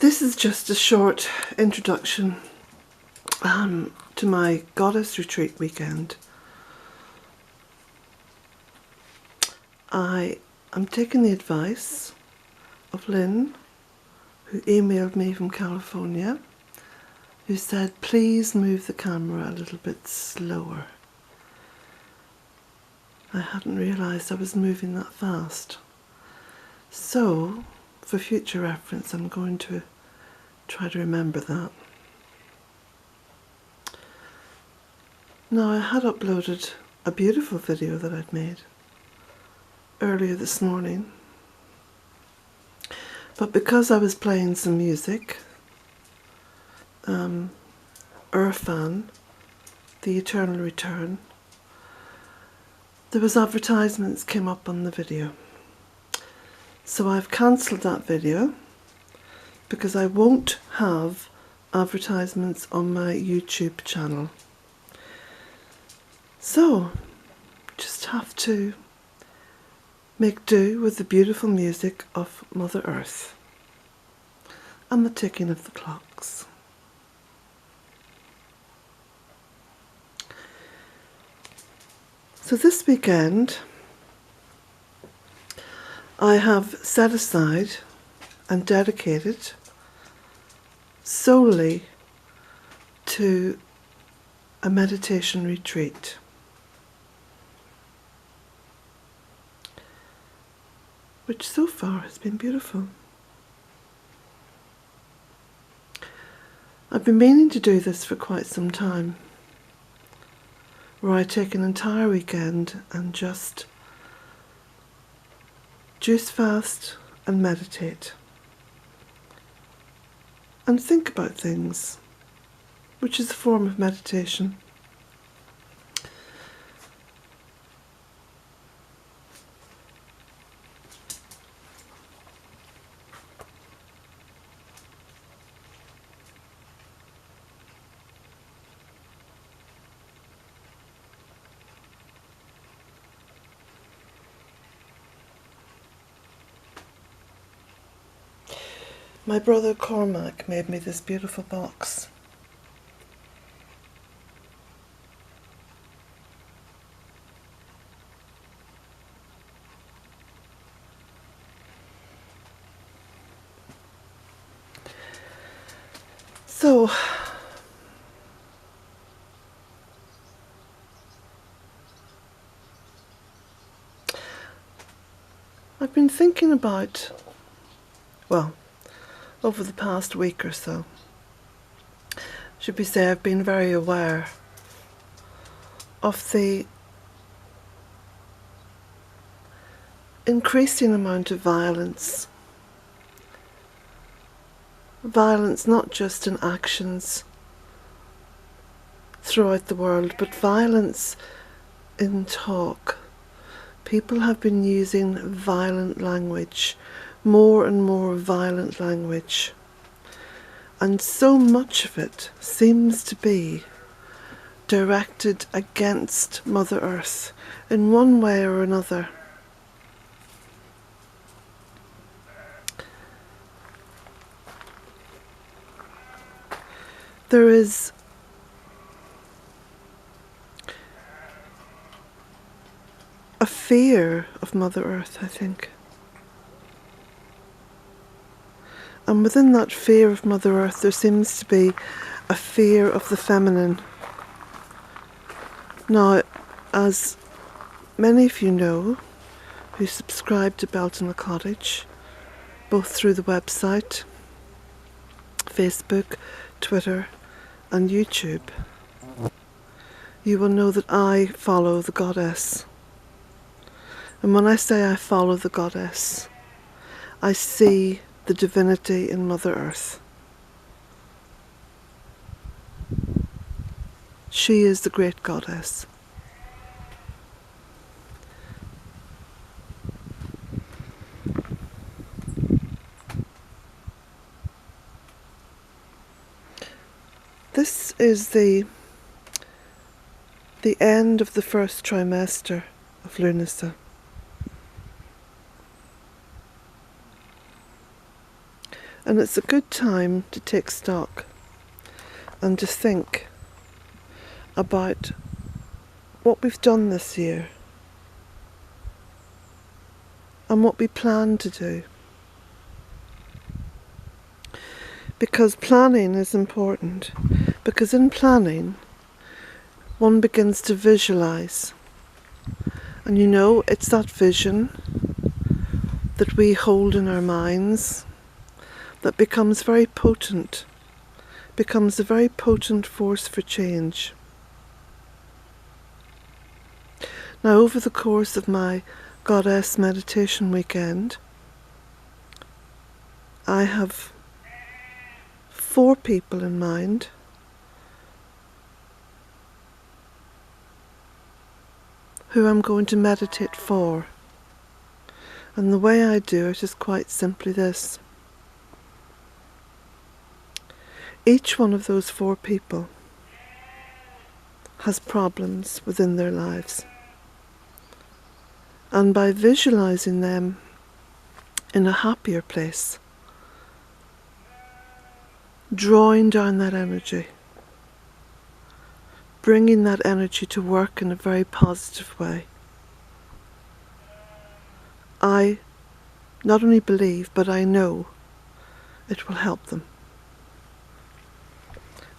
This is just a short introduction to my goddess retreat weekend. I am taking the advice of Lynn, who emailed me from California, who said please move the camera a little bit slower. I hadn't realised I was moving that fast. So, for future reference, I'm going to try to remember that. Now, I had uploaded a beautiful video that I'd made earlier this morning, but because I was playing some music, Irfan, The Eternal Return, there was advertisements came up on the video. So I've cancelled that video because I won't have advertisements on my YouTube channel. So, just have to make do with the beautiful music of Mother Earth and the ticking of the clocks. So this weekend I have set aside and dedicated solely to a meditation retreat. Which so far has been beautiful. I've been meaning to do this for quite some time, where I take an entire weekend and just juice fast and meditate and think about things, which is a form of meditation. My brother Cormac made me this beautiful box. So, I've been thinking about, well, over the past week or so, should we say, I've been very aware of the increasing amount of violence. Violence not just in actions throughout the world, but violence in talk. People have been using violent language, more and more violent language, and so much of it seems to be directed against Mother Earth in one way or another. There is a fear of Mother Earth, I think. And within that fear of Mother Earth, there seems to be a fear of the feminine. Now, as many of you know, who subscribe to Bealtaine Cottage, both through the website, Facebook, Twitter, and YouTube, you will know that I follow the goddess. And when I say I follow the goddess, I see the divinity in Mother Earth. She is the great goddess. This is the end of the first trimester of Lunasa. And it's a good time to take stock and to think about what we've done this year and what we plan to do. Because planning is important, because in planning one begins to visualize, and you know, it's that vision that we hold in our minds that becomes very potent, becomes a very potent force for change. Now, over the course of my Goddess meditation weekend, I have 4 people in mind who I'm going to meditate for. And the way I do it is quite simply this. Each one of those 4 people has problems within their lives. And by visualizing them in a happier place, drawing down that energy, bringing that energy to work in a very positive way, I not only believe, but I know it will help them.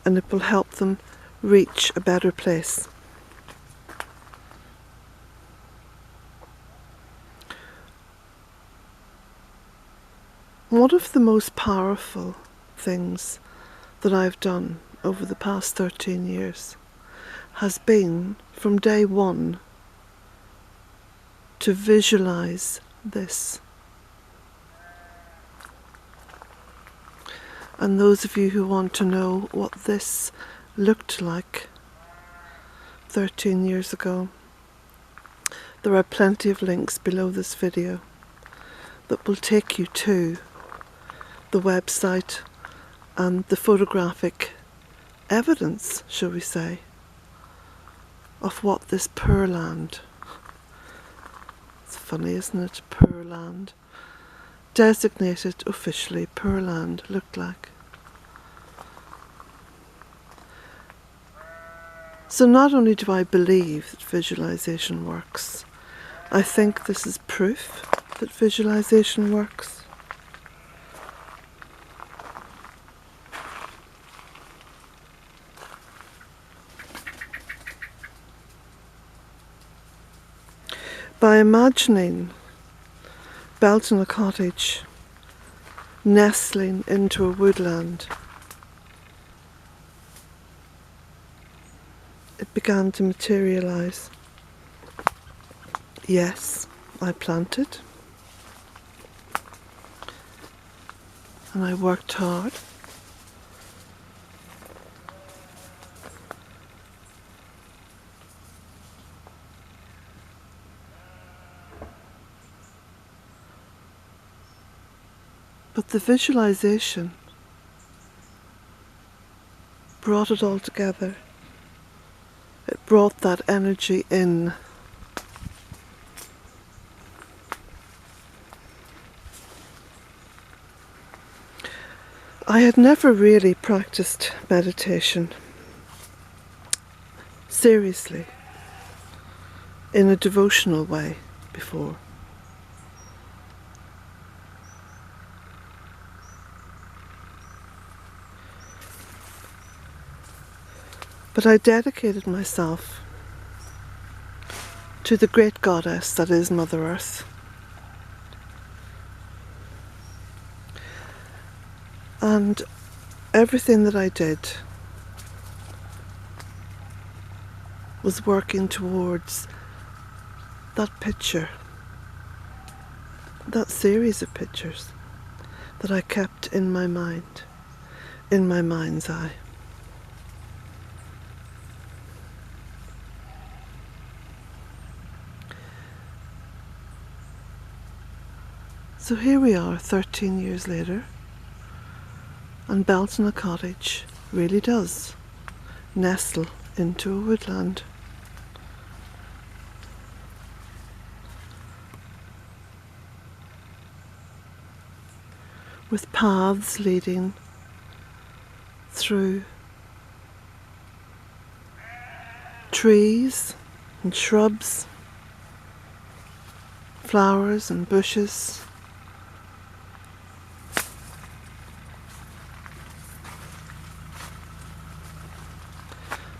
And it will help them reach a better place. One of the most powerful things that I've done over the past 13 years has been, from day one, to visualize this. And those of you who want to know what this looked like 13 years ago, there are plenty of links below this video that will take you to the website and the photographic evidence, shall we say, of what this poor land, it's funny, isn't it, poor land, designated officially poor land, looked like. So not only do I believe that visualization works, I think this is proof that visualization works. By imagining Bealtaine Cottage nestling into a woodland, it began to materialise. Yes, I planted and I worked hard. But the visualization brought it all together. It brought that energy in. I had never really practiced meditation seriously in a devotional way before. But I dedicated myself to the great goddess that is Mother Earth. And everything that I did was working towards that picture, that series of pictures that I kept in my mind, in my mind's eye. So here we are 13 years later, and Bealtaine Cottage really does nestle into a woodland. with paths leading through trees and shrubs, flowers and bushes.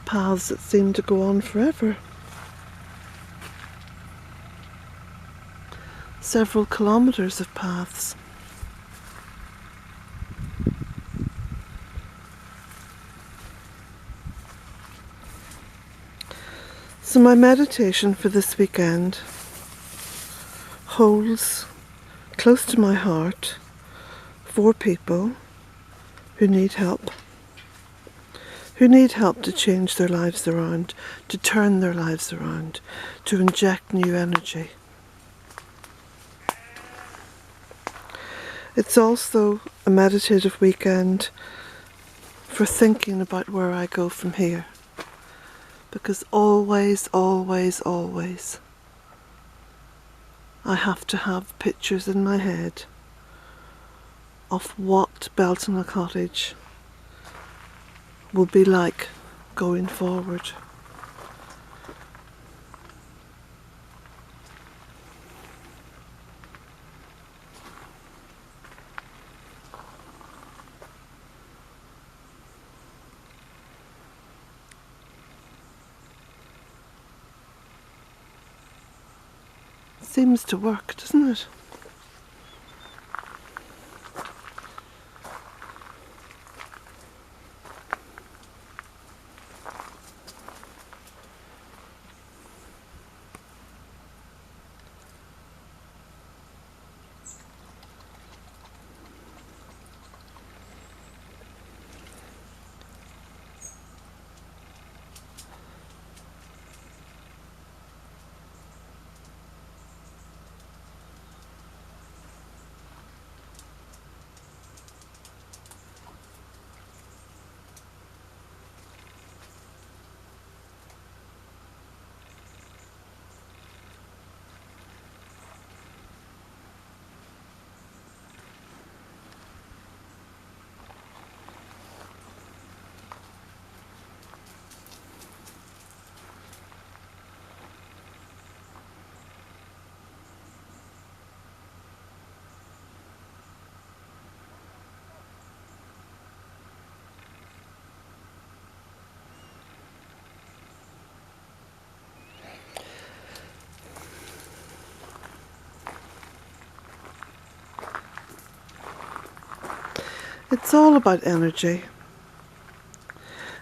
Paths that seem to go on forever. Several kilometres of paths. So my meditation for this weekend holds close to my heart 4 people who need help. Who need help to change their lives around, to turn their lives around, to inject new energy. It's also a meditative weekend for thinking about where I go from here. Because always, always, always, I have to have pictures in my head of what Bealtaine Cottage will be like going forward. Seems to work, doesn't it? It's all about energy.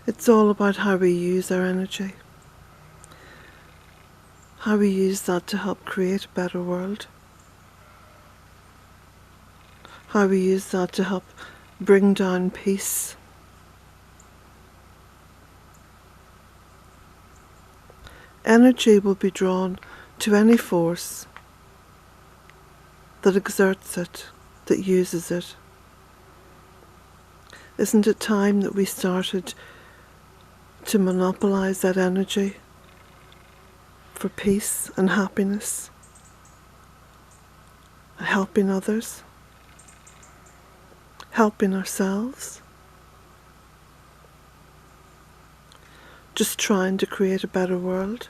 It's all about how we use our energy. How we use that to help create a better world. How we use that to help bring down peace. Energy will be drawn to any force that exerts it, that uses it. Isn't it time that we started to monopolise that energy for peace and happiness and helping others, helping ourselves, just trying to create a better world?